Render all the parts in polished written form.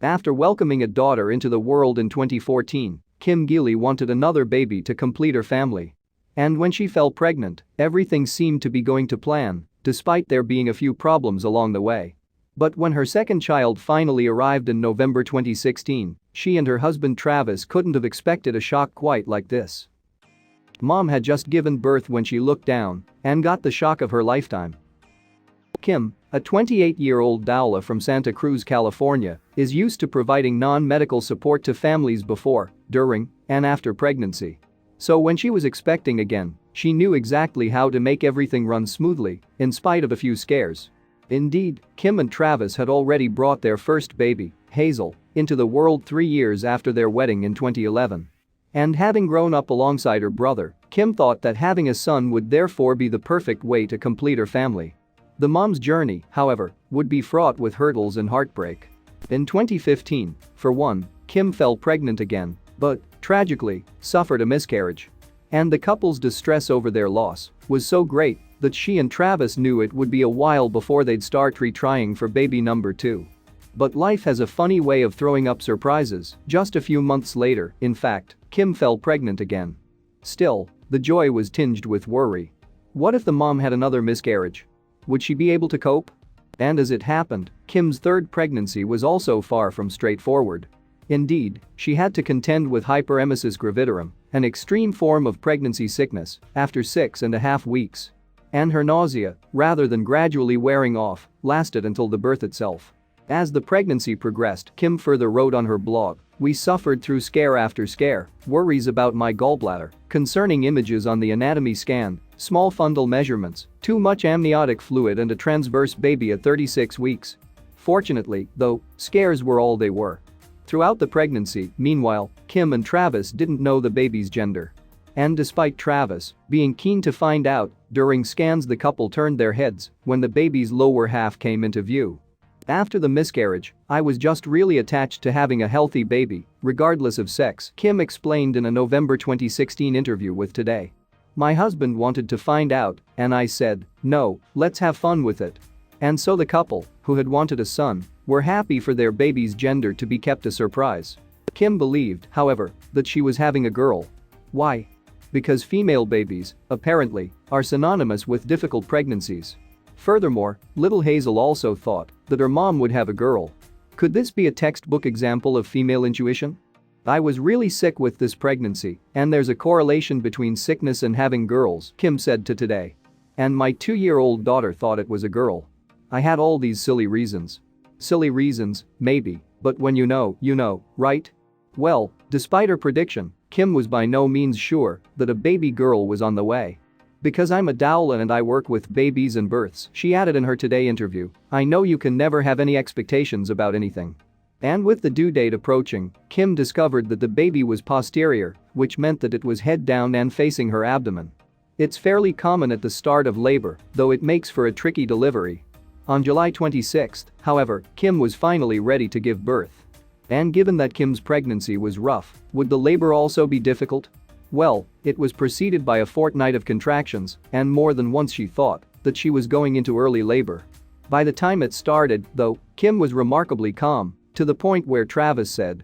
After welcoming a daughter into the world in 2014, Kim Geely wanted another baby to complete her family. And when she fell pregnant, everything seemed to be going to plan, despite there being a few problems along the way. But when her second child finally arrived in November 2016, she and her husband Travis couldn't have expected a shock quite like this. Mom had just given birth when she looked down and got the shock of her lifetime. Kim, a 28-year-old doula from Santa Cruz, California, is used to providing non-medical support to families before, during, and after pregnancy. So when she was expecting again, she knew exactly how to make everything run smoothly, in spite of a few scares. Indeed, Kim and Travis had already brought their first baby, Hazel, into the world 3 years after their wedding in 2011. And having grown up alongside her brother, Kim thought that having a son would therefore be the perfect way to complete her family. The mom's journey, however, would be fraught with hurdles and heartbreak. In 2015, for one, Kim fell pregnant again, but, tragically, suffered a miscarriage. And the couple's distress over their loss was so great that she and Travis knew it would be a while before they'd start retrying for baby number 2. But life has a funny way of throwing up surprises. Just a few months later, in fact, Kim fell pregnant again. Still, the joy was tinged with worry. What if the mom had another miscarriage? Would she be able to cope? And as it happened, Kim's third pregnancy was also far from straightforward. Indeed, she had to contend with hyperemesis gravidarum, an extreme form of pregnancy sickness, after 6.5 weeks. And her nausea, rather than gradually wearing off, lasted until the birth itself. As the pregnancy progressed, Kim further wrote on her blog, "We suffered through scare after scare, worries about my gallbladder, concerning images on the anatomy scan, small fundal measurements, too much amniotic fluid and a transverse baby at 36 weeks. Fortunately, though, scares were all they were." Throughout the pregnancy, meanwhile, Kim and Travis didn't know the baby's gender. And despite Travis being keen to find out, during scans the couple turned their heads when the baby's lower half came into view. "After the miscarriage, I was just really attached to having a healthy baby, regardless of sex," Kim explained in a November 2016 interview with Today. "My husband wanted to find out, and I said, no, let's have fun with it." And so the couple, who had wanted a son, were happy for their baby's gender to be kept a surprise. Kim believed, however, that she was having a girl. Why? Because female babies, apparently, are synonymous with difficult pregnancies. Furthermore, little Hazel also thought that her mom would have a girl. Could this be a textbook example of female intuition? "I was really sick with this pregnancy, and there's a correlation between sickness and having girls," Kim said to Today. "And my 2-year-old daughter thought it was a girl. I had all these silly reasons." Silly reasons, maybe, but when you know, right? Well, despite her prediction, Kim was by no means sure that a baby girl was on the way. "Because I'm a doula and I work with babies and births," she added in her Today interview, "I know you can never have any expectations about anything." And with the due date approaching, Kim discovered that the baby was posterior, which meant that it was head down and facing her abdomen. It's fairly common at the start of labor, though it makes for a tricky delivery. On July 26, however, Kim was finally ready to give birth. And given that Kim's pregnancy was rough, would the labor also be difficult? Well, it was preceded by a fortnight of contractions, and more than once she thought that she was going into early labor. By the time it started, though, Kim was remarkably calm, to the point where Travis said,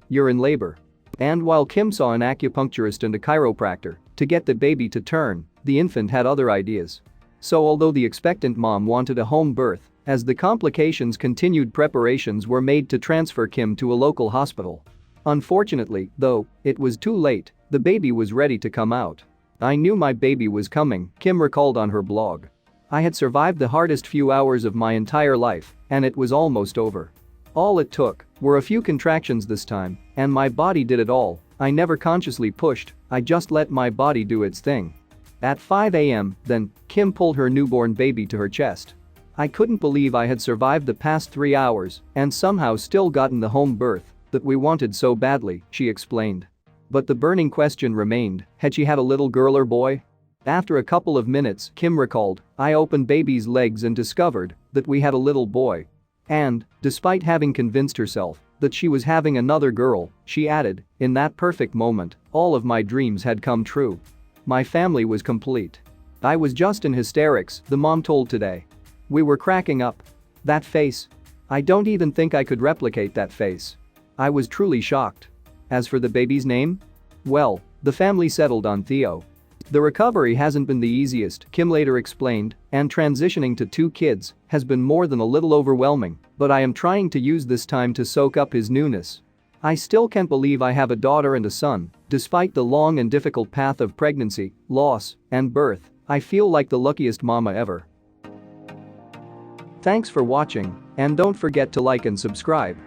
"You're in labor." And while Kim saw an acupuncturist and a chiropractor to get the baby to turn, the infant had other ideas. So although the expectant mom wanted a home birth, as the complications continued, preparations were made to transfer Kim to a local hospital. Unfortunately, though, it was too late. The baby was ready to come out. "I knew my baby was coming," Kim recalled on her blog. "I had survived the hardest few hours of my entire life, and it was almost over. All it took were a few contractions this time, and my body did it all. I never consciously pushed, I just let my body do its thing." At 5 a.m., then, Kim pulled her newborn baby to her chest. "I couldn't believe I had survived the past 3 hours and somehow still gotten the home birth that we wanted so badly," she explained. But the burning question remained, had she had a little girl or boy? "After a couple of minutes," Kim recalled, "I opened baby's legs and discovered that we had a little boy." And, despite having convinced herself that she was having another girl, she added, "In that perfect moment, all of my dreams had come true. My family was complete. I was just in hysterics," the mom told Today. "We were cracking up. That face. I don't even think I could replicate that face. I was truly shocked. As for the baby's name? Well, the family settled on Theo. The recovery hasn't been the easiest, Kim later explained, and transitioning to 2 kids has been more than a little overwhelming, but I am trying to use this time to soak up his newness. I still can't believe I have a daughter and a son, despite the long and difficult path of pregnancy, loss, and birth. I feel like the luckiest mama ever. Thanks for watching, and don't forget to like and subscribe.